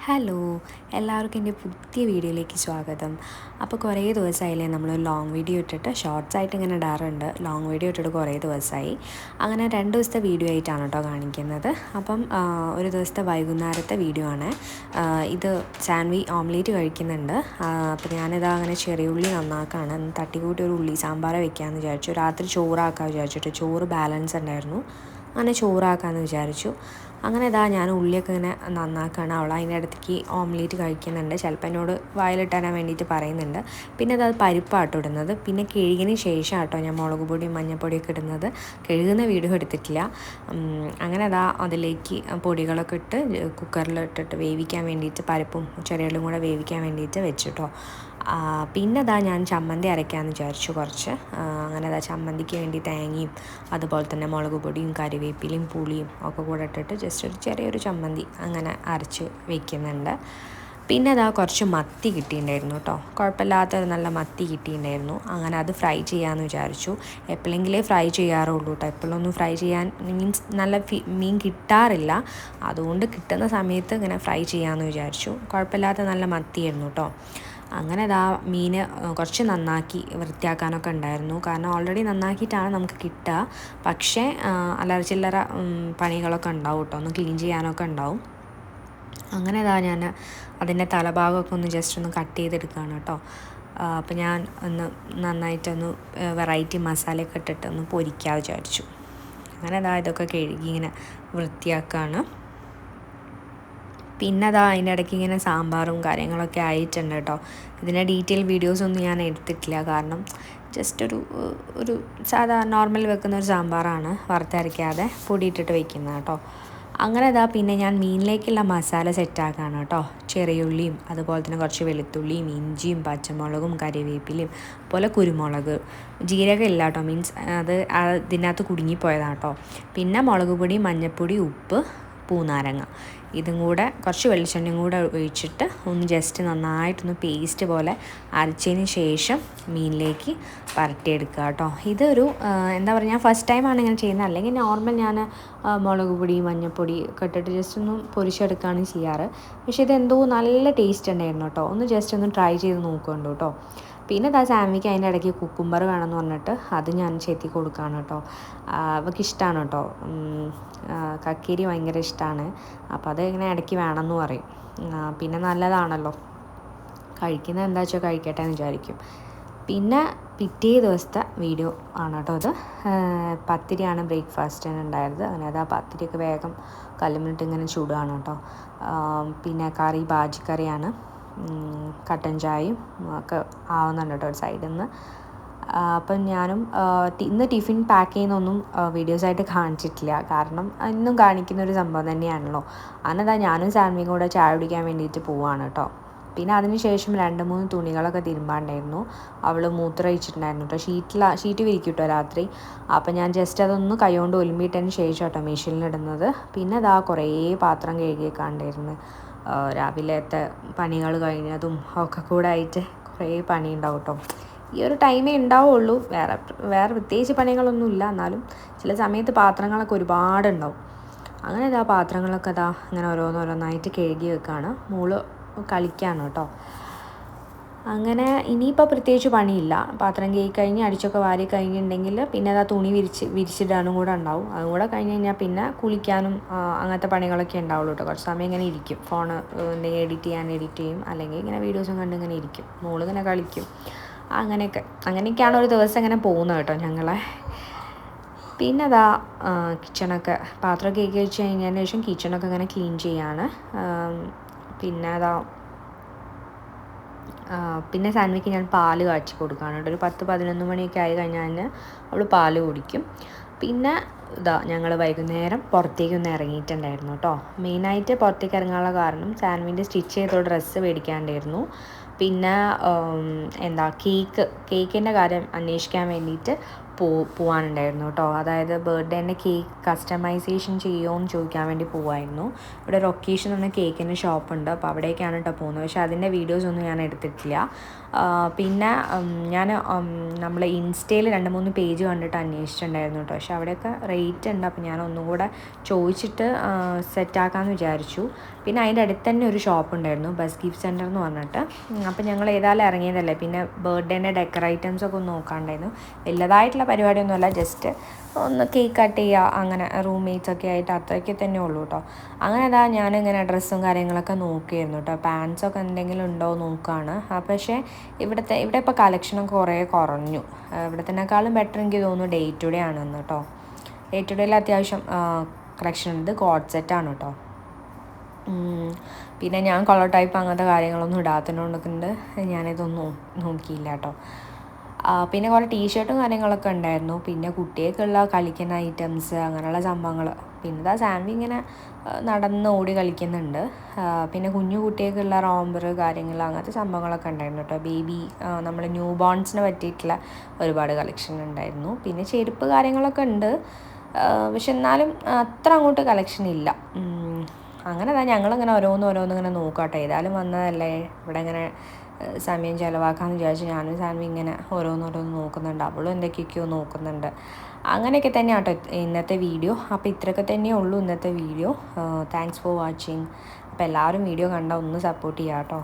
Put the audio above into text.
Hello, എല്ലാവർക്കും എൻ്റെ പുതിയ വീഡിയോയിലേക്ക് സ്വാഗതം. അപ്പോൾ കുറേ ദിവസമായില്ലേ നമ്മൾ ലോങ് വീഡിയോ ഇട്ടിട്ട്, ഷോർട്സ് ആയിട്ട് ഇങ്ങനെ ഇടാറുണ്ട്. ലോങ് വീഡിയോ ഇട്ടിട്ട് കുറേ ദിവസമായി. അങ്ങനെ 2 ദിവസത്തെ വീഡിയോ ആയിട്ടാണ് കേട്ടോ കാണിക്കുന്നത്. അപ്പം ഒരു ദിവസത്തെ വൈകുന്നേരത്തെ വീഡിയോ ആണ് ഇത്. സാൻവി ഓംലേറ്റ് കഴിക്കുന്നുണ്ട്. അപ്പോൾ ഞാനിതാ അങ്ങനെ ചെറിയ ഉള്ളി നന്നാക്കാണ്. തട്ടിക്കൂട്ടി ഒരു ഉള്ളി സാമ്പാർ വെക്കാമെന്ന് വിചാരിച്ചു. രാത്രി ചോറാക്കാൻ വിചാരിച്ചിട്ട്, ചോറ് ബാലൻസ് ഉണ്ടായിരുന്നു. അങ്ങനെ ചോറാക്കാമെന്ന് വിചാരിച്ചു. അങ്ങനെ ഇതാ ഞാൻ ഉള്ളിയൊക്കെ ഇങ്ങനെ നന്നാക്കുകയാണ്. അവൾ അതിൻ്റെ അടുത്തേക്ക് ഓംലേറ്റ് കഴിക്കുന്നുണ്ട്. ചിലപ്പോൾ എന്നോട് വായിലിട്ടാൻ വേണ്ടിയിട്ട് പറയുന്നുണ്ട്. പിന്നെ അത് പരിപ്പാട്ടോ ഇടുന്നത്. പിന്നെ കഴുകിന് ശേഷം ആട്ടോ ഞാൻ മുളക് പൊടിയും മഞ്ഞൾപ്പൊടിയൊക്കെ ഇടുന്നത്. കഴുകുന്ന വീഡിയോ എടുത്തിട്ടില്ല. അങ്ങനെ അതാ അതിലേക്ക് പൊടികളൊക്കെ ഇട്ട് കുക്കറിലിട്ടിട്ട് വേവിക്കാൻ വേണ്ടിയിട്ട്, പരിപ്പും ചെറിയുള്ളിയും കൂടെ വേവിക്കാൻ വേണ്ടിയിട്ട് വെച്ചിട്ടോ. പിന്നെ അതാ ഞാൻ ചമ്മന്തി അരയ്ക്കാമെന്ന് വിചാരിച്ചു കുറച്ച്. അങ്ങനെ അതാ ചമ്മന്തിക്ക് വേണ്ടി തേങ്ങയും അതുപോലെ തന്നെ മുളക് പൊടിയും കറിവേപ്പിലയും പുളിയും ഒക്കെ കൂടെ ഇട്ടിട്ട് ജസ്റ്റ് ഒരു ചെറിയൊരു ചമ്മന്തി അങ്ങനെ അരച്ച് വയ്ക്കുന്നുണ്ട്. പിന്നെ അതാ കുറച്ച് മത്തി കിട്ടിയിട്ടുണ്ടായിരുന്നു കേട്ടോ. കുഴപ്പമില്ലാത്ത നല്ല മത്തി കിട്ടിയിട്ടുണ്ടായിരുന്നു. അങ്ങനെ അത് ഫ്രൈ ചെയ്യാമെന്ന് വിചാരിച്ചു. എപ്പോഴെങ്കിലേ ഫ്രൈ ചെയ്യാറുള്ളൂ കേട്ടോ. എപ്പോഴൊന്നും ഫ്രൈ ചെയ്യാൻ മീൻസ് നല്ല മീൻ കിട്ടാറില്ല. അതുകൊണ്ട് കിട്ടുന്ന സമയത്ത് ഇങ്ങനെ ഫ്രൈ ചെയ്യാമെന്ന് വിചാരിച്ചു. കുഴപ്പമില്ലാത്ത നല്ല മത്തിയായിരുന്നു കേട്ടോ. അങ്ങനെ അതാ മീൻ കുറച്ച് നന്നാക്കി വൃത്തിയാക്കാനൊക്കെ ഉണ്ടായിരുന്നു. കാരണം ഓൾറെഡി നന്നാക്കിയിട്ടാണ് നമുക്ക് കിട്ടുക. പക്ഷേ അല്ലറ ചില്ലറ പണികളൊക്കെ ഉണ്ടാവും കേട്ടോ. ഒന്ന് ക്ലീൻ ചെയ്യാനൊക്കെ ഉണ്ടാവും. അങ്ങനെ അതാ ഞാൻ അതിൻ്റെ തലഭാഗമൊക്കെ ഒന്ന് ജസ്റ്റ് ഒന്ന് കട്ട് ചെയ്തെടുക്കുകയാണ് കേട്ടോ. അപ്പോൾ ഞാൻ ഒന്ന് നന്നായിട്ടൊന്ന് വെറൈറ്റി മസാലയൊക്കെ ഇട്ടിട്ട് ഒന്ന് പൊരിക്കാൻ വിചാരിച്ചു. അങ്ങനെ അതാ ഇതൊക്കെ കഴുകി ഇങ്ങനെ വൃത്തിയാക്കുകയാണ്. പിന്നെ അതാ അതിൻ്റെ ഇടയ്ക്ക് ഇങ്ങനെ സാമ്പാറും കാര്യങ്ങളൊക്കെ ആയിട്ടുണ്ട് കേട്ടോ. ഇതിൻ്റെ ഡീറ്റെയിൽ വീഡിയോസൊന്നും ഞാൻ എടുത്തിട്ടില്ല. കാരണം ജസ്റ്റ് ഒരു സാധാ നോർമൽ വെക്കുന്ന ഒരു സാമ്പാറാണ്, വറുത്തരയ്ക്കാതെ പൊടിയിട്ടിട്ട് വെക്കുന്നത് കേട്ടോ. അങ്ങനെ അതാ പിന്നെ ഞാൻ മീനിലേക്കുള്ള മസാല സെറ്റാക്കാണ് കേട്ടോ. ചെറിയുള്ളിയും അതുപോലെ തന്നെ കുറച്ച് വെളുത്തുള്ളിയും ഇഞ്ചിയും പച്ചമുളകും കറിവേപ്പിലയും അതുപോലെ കുരുമുളക്, ജീരകം ഇല്ല കേട്ടോ. മീൻസ് അത് ഇതിനകത്ത് കുടുങ്ങിപ്പോയതാണ് കേട്ടോ. പിന്നെ മുളക് പൊടി, മഞ്ഞൾപ്പൊടി, ഉപ്പ്, പൂനാരങ്ങ, ഇതും കൂടെ കുറച്ച് വെളിച്ചെണ്ണയും കൂടെ ഒഴിച്ചിട്ട് ഒന്ന് ജസ്റ്റ് നന്നായിട്ടൊന്ന് പേസ്റ്റ് പോലെ അരച്ചതിന് ശേഷം മീനിലേക്ക് പരട്ടിയെടുക്കുക കേട്ടോ. ഇതൊരു എന്താ പറയുക, ഞാൻ ഫസ്റ്റ് ടൈമാണ് ഇങ്ങനെ ചെയ്യുന്നത്. അല്ലെങ്കിൽ നോർമൽ ഞാൻ മുളക് പൊടി മഞ്ഞൾപ്പൊടി ഒക്കെ ഇട്ടിട്ട് ജസ്റ്റ് ഒന്ന് പൊരിച്ചെടുക്കുകയാണ് ചെയ്യാറ്. പക്ഷേ ഇതെന്തോ നല്ല ടേസ്റ്റ് ഉണ്ടായിരുന്നു കേട്ടോ. ഒന്ന് ജസ്റ്റ് ഒന്ന് ട്രൈ ചെയ്ത് നോക്കുന്നുണ്ട് കേട്ടോ. പിന്നെ ദാ സാമിക്ക് അതിൻ്റെ ഇടയ്ക്ക് കുക്കുംബർ വേണമെന്ന് പറഞ്ഞിട്ട് അത് ഞാൻ ചെത്തി കൊടുക്കുകയാണ് കേട്ടോ. അവൾക്ക് ഇഷ്ടമാണ് കേട്ടോ. കക്കിരി ഭയങ്കര ഇഷ്ടമാണ്. അപ്പോൾ അത് ഇങ്ങനെ ഇടയ്ക്ക് വേണമെന്ന് പറയും. പിന്നെ നല്ലതാണല്ലോ, കഴിക്കുന്നത് എന്താ വെച്ചാൽ കഴിക്കട്ടെ എന്ന് വിചാരിക്കും. പിന്നെ പിറ്റേ ദിവസത്തെ വീഡിയോ ആണ് കേട്ടോ അത്. പത്തിരിയാണ് ബ്രേക്ക്ഫാസ്റ്റിന് ഉണ്ടായത്. അങ്ങനെ അത് ആ പത്തിരിയൊക്കെ വേഗം കല്ലുമിട്ട് ഇങ്ങനെ ചൂടുകയാണ് കേട്ടോ. പിന്നെ കറി ബാജിക്കറിയാണ്. കട്ടൻ ചായയും ഒക്കെ ആവുന്നുണ്ട് കേട്ടോ ഒരു സൈഡിൽ നിന്ന്. അപ്പം ഞാനും ഇന്ന് ടിഫിൻ പാക്ക് ചെയ്യുന്നൊന്നും വീഡിയോസായിട്ട് കാണിച്ചിട്ടില്ല. കാരണം ഇന്നും കാണിക്കുന്നൊരു സംഭവം തന്നെയാണല്ലോ. അന്നതാ ഞാനും സാൻവിയും കൂടെ ചായ കുടിക്കാൻ വേണ്ടിയിട്ട് പോവാണ് കേട്ടോ. പിന്നെ അതിന് ശേഷം 2-3 തുണികളൊക്കെ തിരുമ്പാണ്ടായിരുന്നു. അവൾ മൂത്രമൊഴിച്ചിട്ടുണ്ടായിരുന്നു കേട്ടോ. ഷീറ്റ് വിരിക്കും കേട്ടോ രാത്രി. അപ്പം ഞാൻ ജസ്റ്റ് അതൊന്ന് കൈകൊണ്ട് ഒലുമ്പിയിട്ടതിന് ശേഷം കേട്ടോ മെഷീനിലിടുന്നത്. പിന്നെ അതാ കുറേ പാത്രം കഴുകിയേക്കാണ്ടായിരുന്നു. രാവിലത്തെ പണികൾ കഴിഞ്ഞതും ഒക്കെ കൂടെ ആയിട്ട് കുറേ പണി ഉണ്ടാവും കേട്ടോ. ഈ ഒരു ടൈമേ ഉണ്ടാവുള്ളൂ. വേറെ പ്രത്യേകിച്ച് പണികളൊന്നുമില്ല. എന്നാലും ചില സമയത്ത് പാത്രങ്ങളൊക്കെ ഒരുപാടുണ്ടാവും. അങ്ങനെ ഇതാ പാത്രങ്ങളൊക്കെ ഇതാ ഇങ്ങനെ ഓരോന്നോരോന്നായിട്ട് കഴുകി വെക്കുകയാണ്. മോള് കളിക്കുകയാണ് കേട്ടോ. അങ്ങനെ ഇനിയിപ്പോൾ പ്രത്യേകിച്ച് പണിയില്ല. പാത്രം കഴുകി കഴിഞ്ഞ് അടിച്ചൊക്കെ വാരി കഴിഞ്ഞിട്ടുണ്ടെങ്കിൽ പിന്നെ അതാ തുണി വിരിച്ചിടാനും കൂടെ ഉണ്ടാവും. അതും കൂടെ കഴിഞ്ഞ് കഴിഞ്ഞാൽ പിന്നെ കുളിക്കാനും അങ്ങനത്തെ പണികളൊക്കെ ഉണ്ടാവുള്ളൂ കേട്ടോ. കുറച്ച് സമയം ഇങ്ങനെ ഇരിക്കും. ഫോണ് എന്തെങ്കിലും എഡിറ്റ് ചെയ്യും. അല്ലെങ്കിൽ ഇങ്ങനെ വീഡിയോസും കണ്ട് ഇങ്ങനെ ഇരിക്കും. മോളിങ്ങനെ കളിക്കും. അങ്ങനെയൊക്കെയാണ് ഒരു ദിവസം ഇങ്ങനെ പോകുന്നത് കേട്ടോ ഞങ്ങളെ. പിന്നെ അതാ കിച്ചണൊക്കെ പാത്രമൊക്കെ കഴുകി വെച്ച് കഴിഞ്ഞതിന് ശേഷം കിച്ചണൊക്കെ ഇങ്ങനെ ക്ലീൻ ചെയ്യാണ്. പിന്നെ അതാ പിന്നെ സാൻവിക്ക് ഞാൻ പാല് കാച്ചി കൊടുക്കുകയാണ് കേട്ടോ. ഒരു 10-11 മണിയൊക്കെ ആയി കഴിഞ്ഞാൽ അവൾ പാല് കുടിക്കും. പിന്നെ ഇതാ ഞങ്ങൾ വൈകുന്നേരം പുറത്തേക്കൊന്ന് ഇറങ്ങിയിട്ടുണ്ടായിരുന്നു കേട്ടോ. മെയിനായിട്ട് പുറത്തേക്ക് ഇറങ്ങാനുള്ള കാരണം സാൻവിൻ്റെ സ്റ്റിച്ച് ചെയ്ത ഡ്രസ്സ് മേടിക്കാണ്ടായിരുന്നു. പിന്നെ കേക്കിൻ്റെ കാര്യം അന്വേഷിക്കാൻ വേണ്ടിയിട്ട് പോവാനുണ്ടായിരുന്നു കേട്ടോ. അതായത് ബർത്ത്ഡേൻ്റെ കേക്ക് കസ്റ്റമൈസേഷൻ ചെയ്യുമോ എന്ന് ചോദിക്കാൻ വേണ്ടി പോവായിരുന്നു. ഇവിടെ ഒരു ഒക്കേഷൻ എന്ന കേക്കിൻ്റെ ഷോപ്പുണ്ട്, അപ്പോൾ അവിടേക്കാണ് കേട്ടോ പോകുന്നത്. പക്ഷേ അതിൻ്റെ വീഡിയോസൊന്നും ഞാൻ എടുത്തിട്ടില്ല. പിന്നെ ഞാൻ നമ്മൾ ഇൻസ്റ്റയിൽ 2-3 പേജ് കണ്ടിട്ട് അന്വേഷിച്ചിട്ടുണ്ടായിരുന്നു കേട്ടോ. പക്ഷേ അവിടെയൊക്കെ റേറ്റ് ഉണ്ട്. അപ്പോൾ ഞാൻ ഒന്നും കൂടെ ചോദിച്ചിട്ട് സെറ്റാക്കാമെന്ന് വിചാരിച്ചു. പിന്നെ അതിൻ്റെ അടുത്ത് തന്നെ ഒരു ഷോപ്പ് ഉണ്ടായിരുന്നു, ബസ് ഗിഫ്റ്റ് സെൻറ്റർ എന്ന് പറഞ്ഞിട്ട്. അപ്പോൾ ഞങ്ങൾ ഏതായാലും ഇറങ്ങിയതല്ലേ, പിന്നെ ബർത്ത്ഡേൻ്റെ ഡെക്കർ ഐറ്റംസൊക്കെ ഒന്ന് നോക്കാണ്ടായിരുന്നു. വലുതായിട്ടുള്ള പരിപാടിയൊന്നുമല്ല, ജസ്റ്റ് ഒന്ന് കേക്ക് കട്ട് ചെയ്യുക, അങ്ങനെ റൂംമേറ്റ്സൊക്കെ ആയിട്ട് അത്രയ്ക്ക് തന്നെ ഉള്ളൂ കേട്ടോ. അങ്ങനെ ഞാനിങ്ങനെ ഡ്രസ്സും കാര്യങ്ങളൊക്കെ നോക്കിയിരുന്നു കേട്ടോ. പാൻസൊക്കെ എന്തെങ്കിലും ഉണ്ടോ നോക്കുകയാണ്. പക്ഷേ ഇവിടെ ഇപ്പോൾ കളക്ഷനൊക്കെ കുറേ കുറഞ്ഞു. ഇവിടത്തേക്കാളും ബെറ്റർ എനിക്ക് തോന്നുന്നു ഡേ ടു ഡേ ആണെന്ന് കേട്ടോ. ഡേ ടു ഡേയിൽ അത്യാവശ്യം കളക്ഷൻ ഉണ്ട്. കോഡ് സെറ്റാണ് കേട്ടോ. പിന്നെ ഞാൻ കളർ ടൈപ്പ് അങ്ങനത്തെ കാര്യങ്ങളൊന്നും ഇടാത്തതുകൊണ്ടൊക്കെ ഞാനിതൊന്നും നോക്കിയില്ല കേട്ടോ. പിന്നെ കുറേ ടീഷർട്ടും കാര്യങ്ങളൊക്കെ ഉണ്ടായിരുന്നു. പിന്നെ കുട്ടികൾക്കുള്ള കളിക്കുന്ന ഐറ്റംസ്, അങ്ങനെയുള്ള സംഭവങ്ങൾ. പിന്നെ സാൻവി ഇങ്ങനെ നടന്ന് ഓടി കളിക്കുന്നുണ്ട്. പിന്നെ കുഞ്ഞു കുട്ടികൾക്കുള്ള റോംബർ കാര്യങ്ങൾ, അങ്ങനത്തെ സംഭവങ്ങളൊക്കെ ഉണ്ടായിരുന്നു കേട്ടോ. ബേബി നമ്മൾ ന്യൂ ബോൺസിന് പറ്റിയിട്ടുള്ള ഒരുപാട് കളക്ഷൻ ഉണ്ടായിരുന്നു. പിന്നെ ചെരുപ്പ് കാര്യങ്ങളൊക്കെ ഉണ്ട്, പക്ഷെ എന്നാലും അത്ര അങ്ങോട്ട് കളക്ഷൻ ഇല്ല. അങ്ങനെ ഞങ്ങളിങ്ങനെ ഓരോന്നിങ്ങനെ നോക്കാട്ടോ. ഏതായാലും വന്നതല്ലേ, ഇവിടെ ഇങ്ങനെ സമയം ചിലവാക്കാമെന്ന് വിചാരിച്ച് ഞാനും സാൻവി ഇങ്ങനെ ഓരോന്ന് നോക്കുന്നുണ്ട്. അവളും എന്തൊക്കെയൊക്കെയോ നോക്കുന്നുണ്ട്. അങ്ങനെയൊക്കെ തന്നെയാണ് കേട്ടോ ഇന്നത്തെ വീഡിയോ. അപ്പോൾ ഇത്രയൊക്കെ തന്നെയേ ഉള്ളൂ ഇന്നത്തെ വീഡിയോ. Thanks for watching. അപ്പോൾ എല്ലാവരും വീഡിയോ കണ്ടാൽ ഒന്ന് സപ്പോർട്ട് ചെയ്യാം കേട്ടോ.